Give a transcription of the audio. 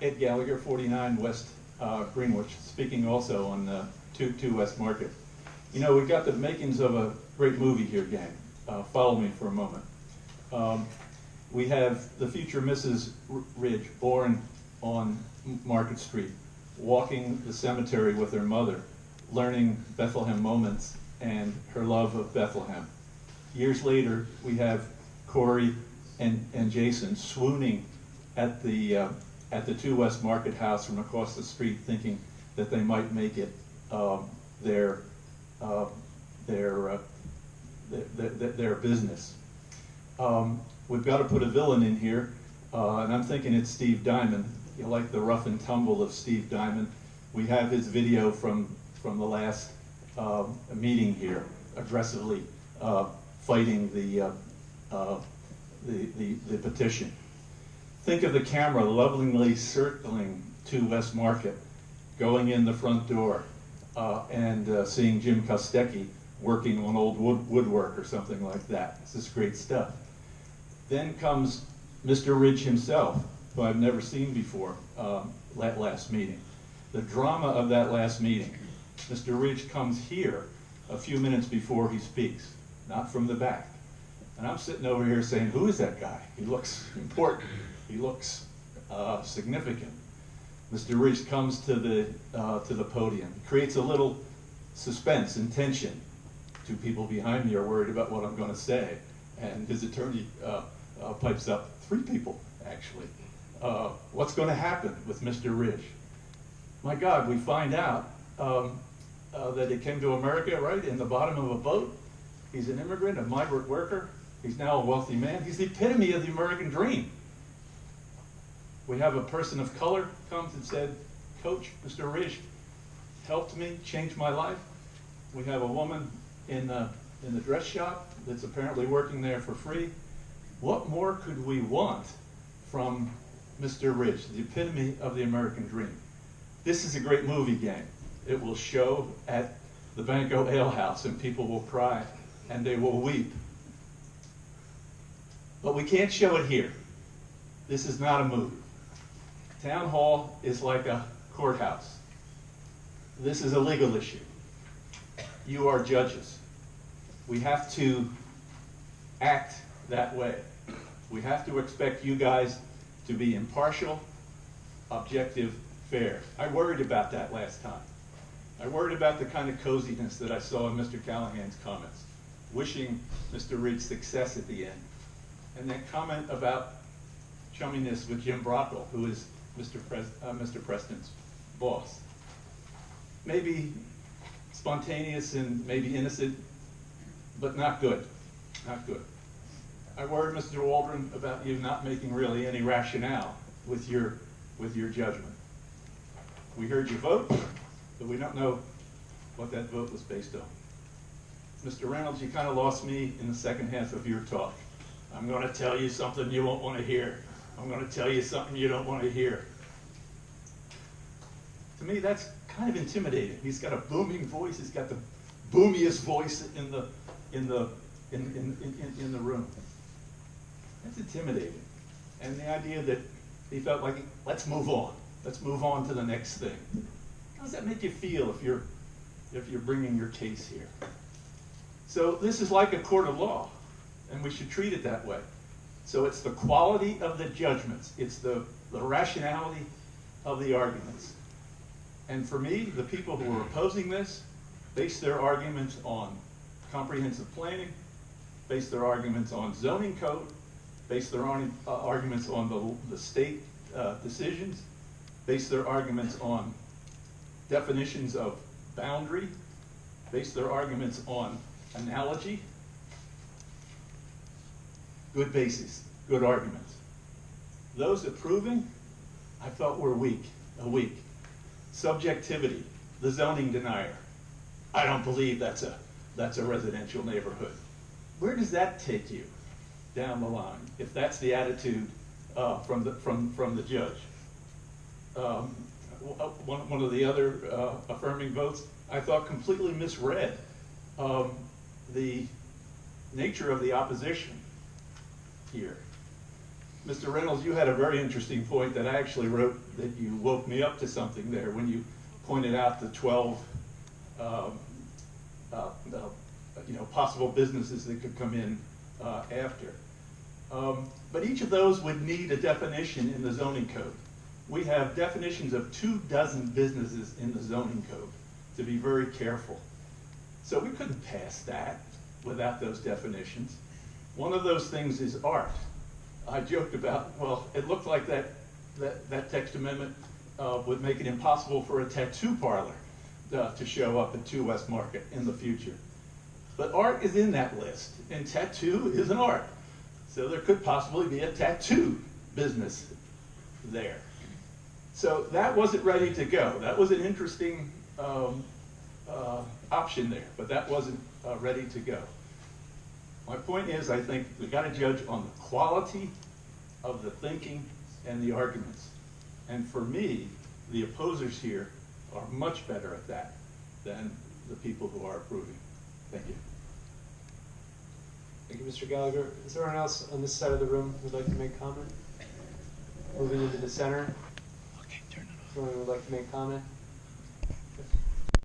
Ed Gallagher, 49 West Greenwich, speaking also on 2 West Market. You know, we've got the makings of a great movie here, gang. Follow me for a moment. We have the future Mrs. Ridge, born on Market Street, walking the cemetery with her mother, learning Bethlehem moments and her love of Bethlehem. Years later, we have Corey and Jason swooning at the 2 West Market house from across the street, thinking that they might make it their business. We've got to put a villain in here, and I'm thinking it's Steve Diamond. You like the rough and tumble of Steve Diamond. We have his video from the last meeting here, aggressively fighting the petition. Think of the camera lovingly circling 2 West Market, going in the front door, and seeing Jim Kostecki working on old woodwork or something like that. This is great stuff. Then comes Mr. Ridge himself, who I've never seen before, that last meeting. The drama of that last meeting. Mr. Ridge comes here a few minutes before he speaks, not from the back. And I'm sitting over here saying, who is that guy? He looks important. He looks significant. Mr. Ridge comes to the podium, creates a little suspense and tension. 2 people behind me are worried about what I'm going to say, and his attorney pipes up, 3 people actually. What's going to happen with Mr. Ridge? My God, we find out that he came to America, right, in the bottom of a boat. He's an immigrant, a migrant worker. He's now a wealthy man. He's the epitome of the American dream. We have a person of color comes and said, Coach, Mr. Ridge helped me, changed my life. We have a woman in the dress shop that's apparently working there for free. What more could we want from Mr. Ridge, the epitome of the American dream? This is a great movie, gang. It will show at the Banco Ale House, and people will cry and they will weep. But we can't show it here. This is not a movie. Town Hall is like a courthouse. This is a legal issue. You are judges. We have to act that way. We have to expect you guys to be impartial, objective, fair. I worried about that last time. I worried about the kind of coziness that I saw in Mr. Callahan's comments, wishing Mr. Ridge success at the end. And that comment about chumminess with Jim Brockle, who is Mr. Preston's boss. Maybe spontaneous and maybe innocent, but not good, not good. I worried, Mr. Waldron, about you not making really any rationale with your judgment. We heard you vote, but we don't know what that vote was based on. Mr. Reynolds, you kind of lost me in the second half of your talk. I'm going to tell you something you won't want to hear. I'm going to tell you something you don't want to hear. To me, that's kind of intimidating. He's got a booming voice. He's got the boomiest voice in the room. That's intimidating. And the idea that he felt like, let's move on. Let's move on to the next thing. How does that make you feel if you're bringing your case here? So this is like a court of law, and we should treat it that way. So it's the quality of the judgments. It's the rationality of the arguments. And for me, the people who are opposing this base their arguments on comprehensive planning, base their arguments on zoning code, base their arguments on the state decisions, base their arguments on definitions of boundary, base their arguments on analogy. Good basis, good arguments. Those approving, I felt were weak. Subjectivity, the zoning denier. I don't believe that's a residential neighborhood. Where does that take you down the line if that's the attitude from the judge? One of the other affirming votes, I thought completely misread the nature of the opposition here. Mr. Reynolds, you had a very interesting point that I actually wrote that you woke me up to something there when you pointed out the 12 possible businesses that could come in after. But each of those would need a definition in the zoning code. We have definitions of 24 businesses in the zoning code, to be very careful. So we couldn't pass that without those definitions. One of those things is art. I joked about, well, it looked like that text amendment would make it impossible for a tattoo parlor to show up at 2 West Market in the future. But art is in that list, and tattoo is an art. So there could possibly be a tattoo business there. So that wasn't ready to go. That was an interesting option there, but that wasn't ready to go. My point is, I think we got to judge on the quality of the thinking and the arguments. And for me, the opposers here are much better at that than the people who are approving. Thank you. Thank you, Mr. Gallagher. Is there anyone else on this side of the room who would like to make comment? Moving into the center. Okay, turn it off. Anyone who would like to make comment?